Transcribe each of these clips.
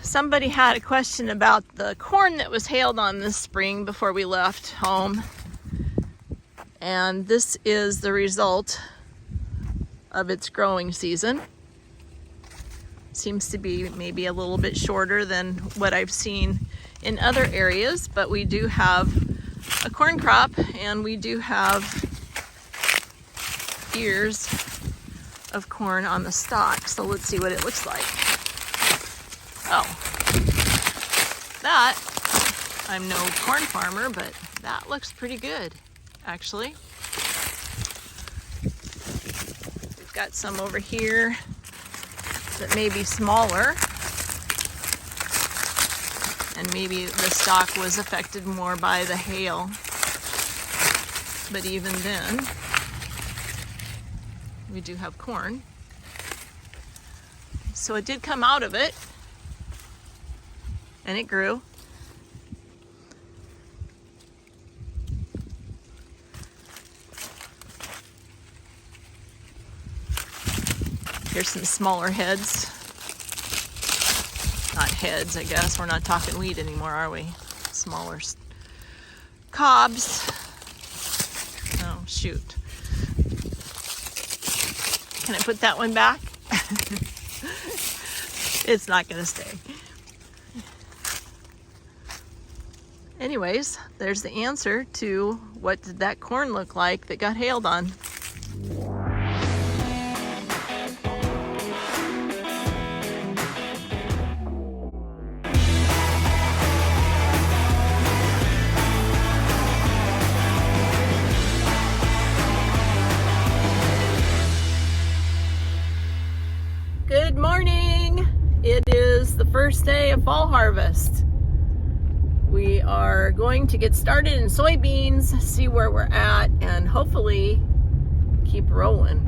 Somebody had a question about the corn that was hailed on this spring before we left home. And this is the result of its growing season. Seems to be maybe a little bit shorter than what I've seen in other areas, but we do have a corn crop and we do have ears of corn on the stalk. So let's see what it looks like. Oh, that, I'm no corn farmer, but that looks pretty good, actually. We've got some over here that may be smaller, and maybe the stalk was affected more by the hail. But even then, we do have corn. So it did come out of it, and it grew. Here's some smaller heads. Not heads, I guess. We're not talking wheat anymore, are we? Smaller cobs. Oh, shoot. Can I put that one back? It's not gonna stay. Anyways, there's the answer to what did that corn look like that got hailed on. Good morning! It is the first day of fall harvest. We are going to get started in soybeans, see where we're at, and hopefully keep rolling.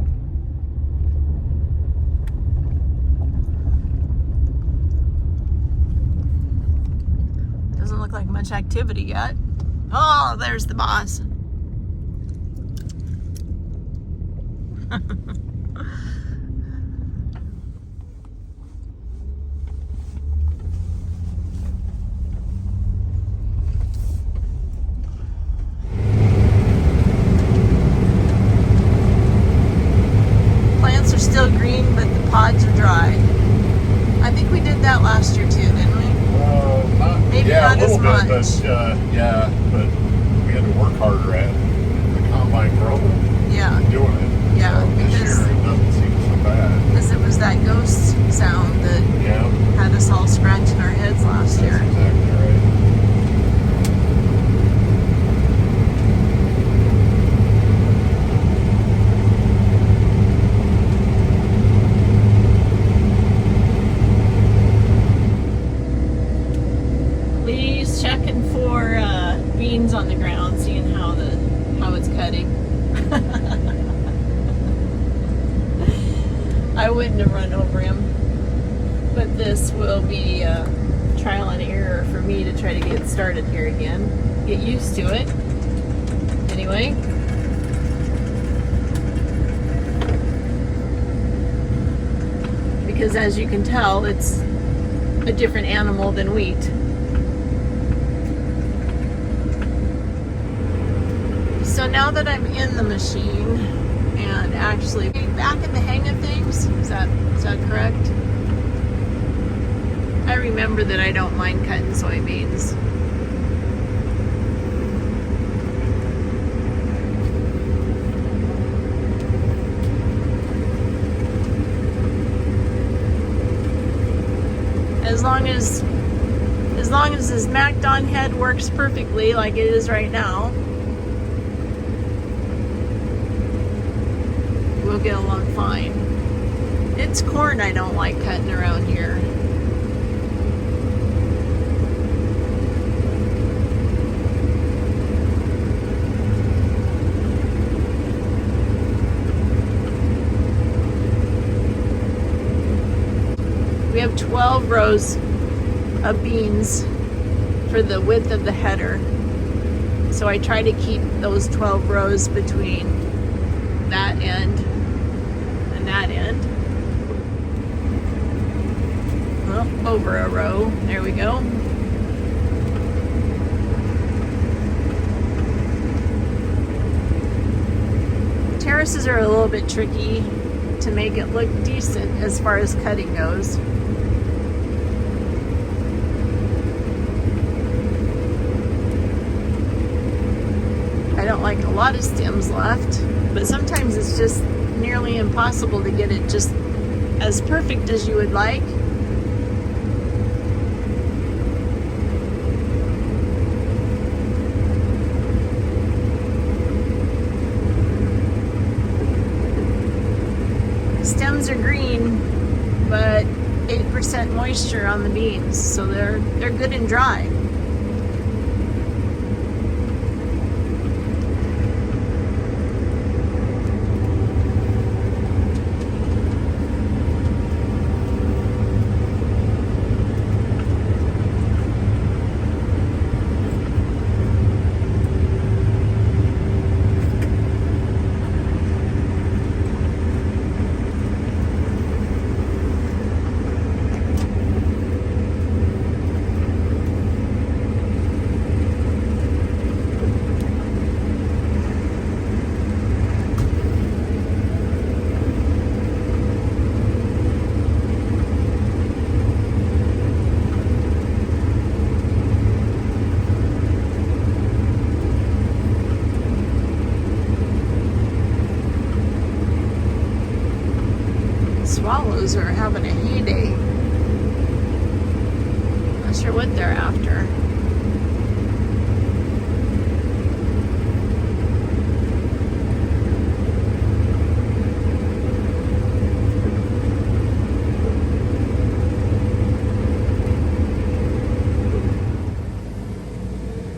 Doesn't look like much activity yet. Oh, there's the boss. Still green, but the pods are dry. I think we did that last year too, didn't we? Maybe not a little as much. bit, but we had to work harder at the combine grow. Yeah. Doing it. Yeah, So this year it doesn't seem so bad. Because it was that ghost sound that had us all scratching our heads last year. That's exactly right. Checking for beans on the ground, seeing how it's cutting. I wouldn't have run over him, but this will be trial and error for me to try to get started here again. Get used to it. Anyway. Because as you can tell, it's a different animal than wheat. So now that I'm in the machine and actually getting back in the hang of things, is that correct? I remember that I don't mind cutting soybeans. As long as this MacDon head works perfectly like it is right now, we'll get along fine. It's corn I don't like cutting around here. We have 12 rows of beans for the width of the header. So I try to keep those 12 rows between that end and that end. up over a row. There we go. Terraces are a little bit tricky to make it look decent as far as cutting goes. I don't like a lot of stems left, but sometimes it's just nearly impossible to get it just as perfect as you would like. Stems are green, but 8% moisture on the beans, so they're good and dry. Swallows are having a heyday. Not sure what they're after.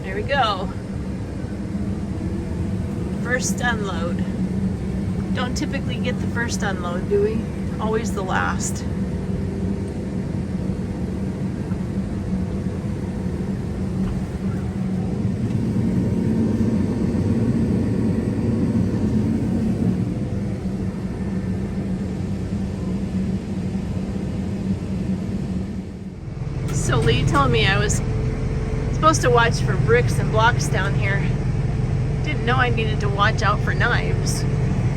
There we go. First unload. Don't typically get the first unload, do we? Always the last. So Lee told me I was supposed to watch for bricks and blocks down here. Didn't know I needed to watch out for knives.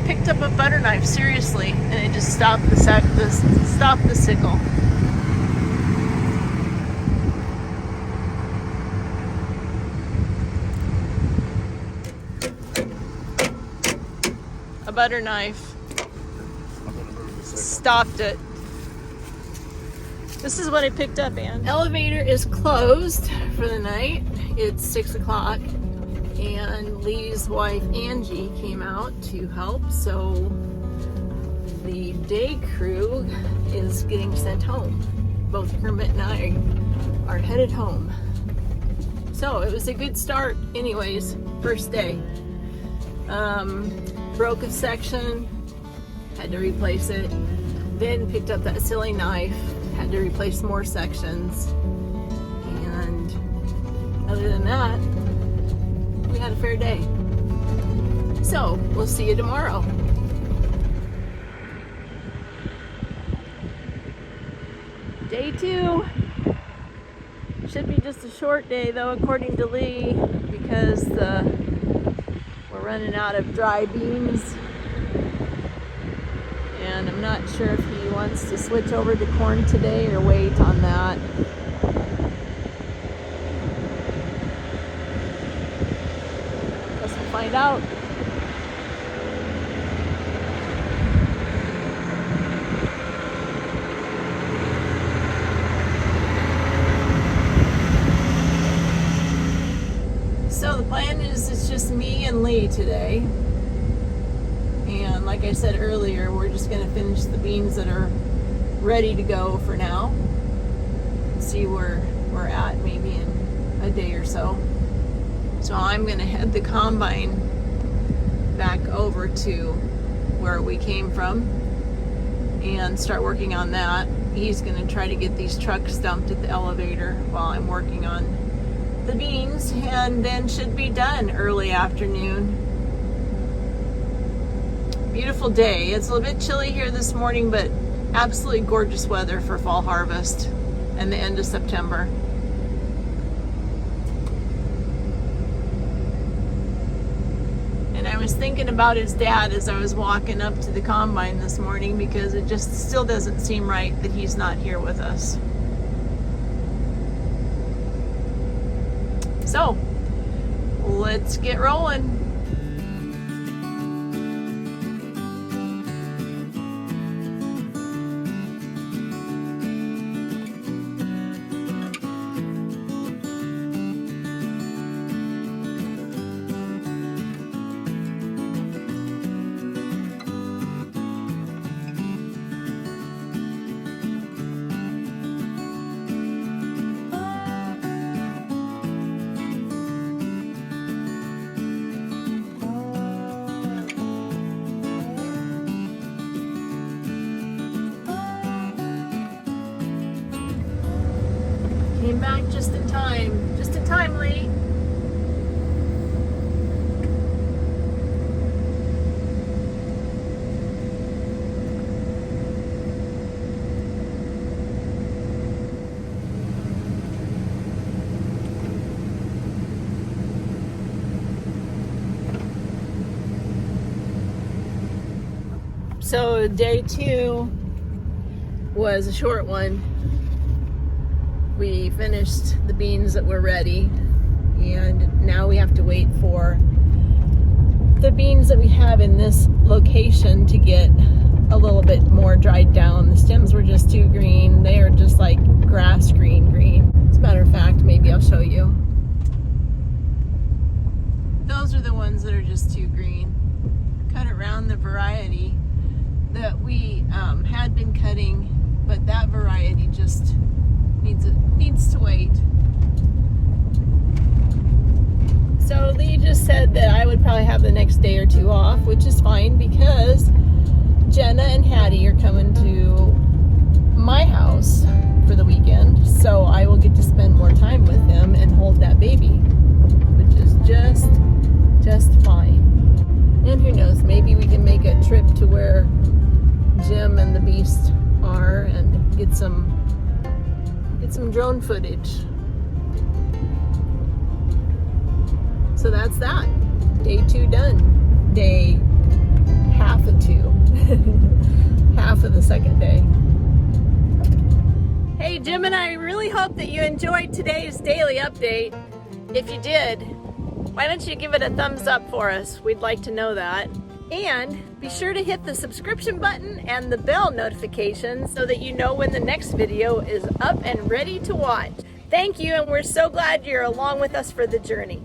Picked up a butter knife, seriously, and it just stopped the sickle. A butter knife stopped it. This is what I picked up, Ann. Elevator is closed for the night. It's 6 o'clock. And Lee's wife Angie came out to help, so the day crew is getting sent home. Both Kermit and I are headed home. So it was a good start anyways, first day. Broke a section, had to replace it, then picked up that silly knife, had to replace more sections, and other than that, we had a fair day. So, we'll see you tomorrow. Day 2. Should be just a short day though, according to Lee, because we're running out of dry beans. And I'm not sure if he wants to switch over to corn today or wait on that. Find out. So the plan is it's just me and Lee today. And like I said earlier, we're just going to finish the beans that are ready to go for now. See where we're at maybe in a day or so. So I'm going to head the combine back over to where we came from and start working on that. He's going to try to get these trucks dumped at the elevator while I'm working on the beans, and then should be done early afternoon. Beautiful day. It's a little bit chilly here this morning, but absolutely gorgeous weather for fall harvest. and the end of September. And I was thinking about his dad as I was walking up to the combine this morning, because it just still doesn't seem right that he's not here with us. So, let's get rolling. Came back just in time, Lee. So day 2 was a short one. We finished the beans that were ready, and now we have to wait for the beans that we have in this location to get a little bit more dried down. The stems were just too green. They are just like grass green. As a matter of fact, maybe I'll show you. Those are the ones that are just too green. Cut around the variety that we had been cutting, but that variety just needs to wait. So Lee just said that I would probably have the next day or 2 off, which is fine because Jenna and Hattie are coming to my house for the weekend, so I will get to spend more time with them and hold that baby, which is just fine. And who knows, maybe we can make a trip to where Jim and the beast are and get some drone footage. So that's that. Day 2 done. Day half of 2. Half of the second day. Hey Jim and I really hope that you enjoyed today's daily update. If you did, why don't you give it a thumbs up for us? We'd like to know that. And be sure to hit the subscription button and the bell notification so that you know when the next video is up and ready to watch. Thank you, and we're so glad you're along with us for the journey.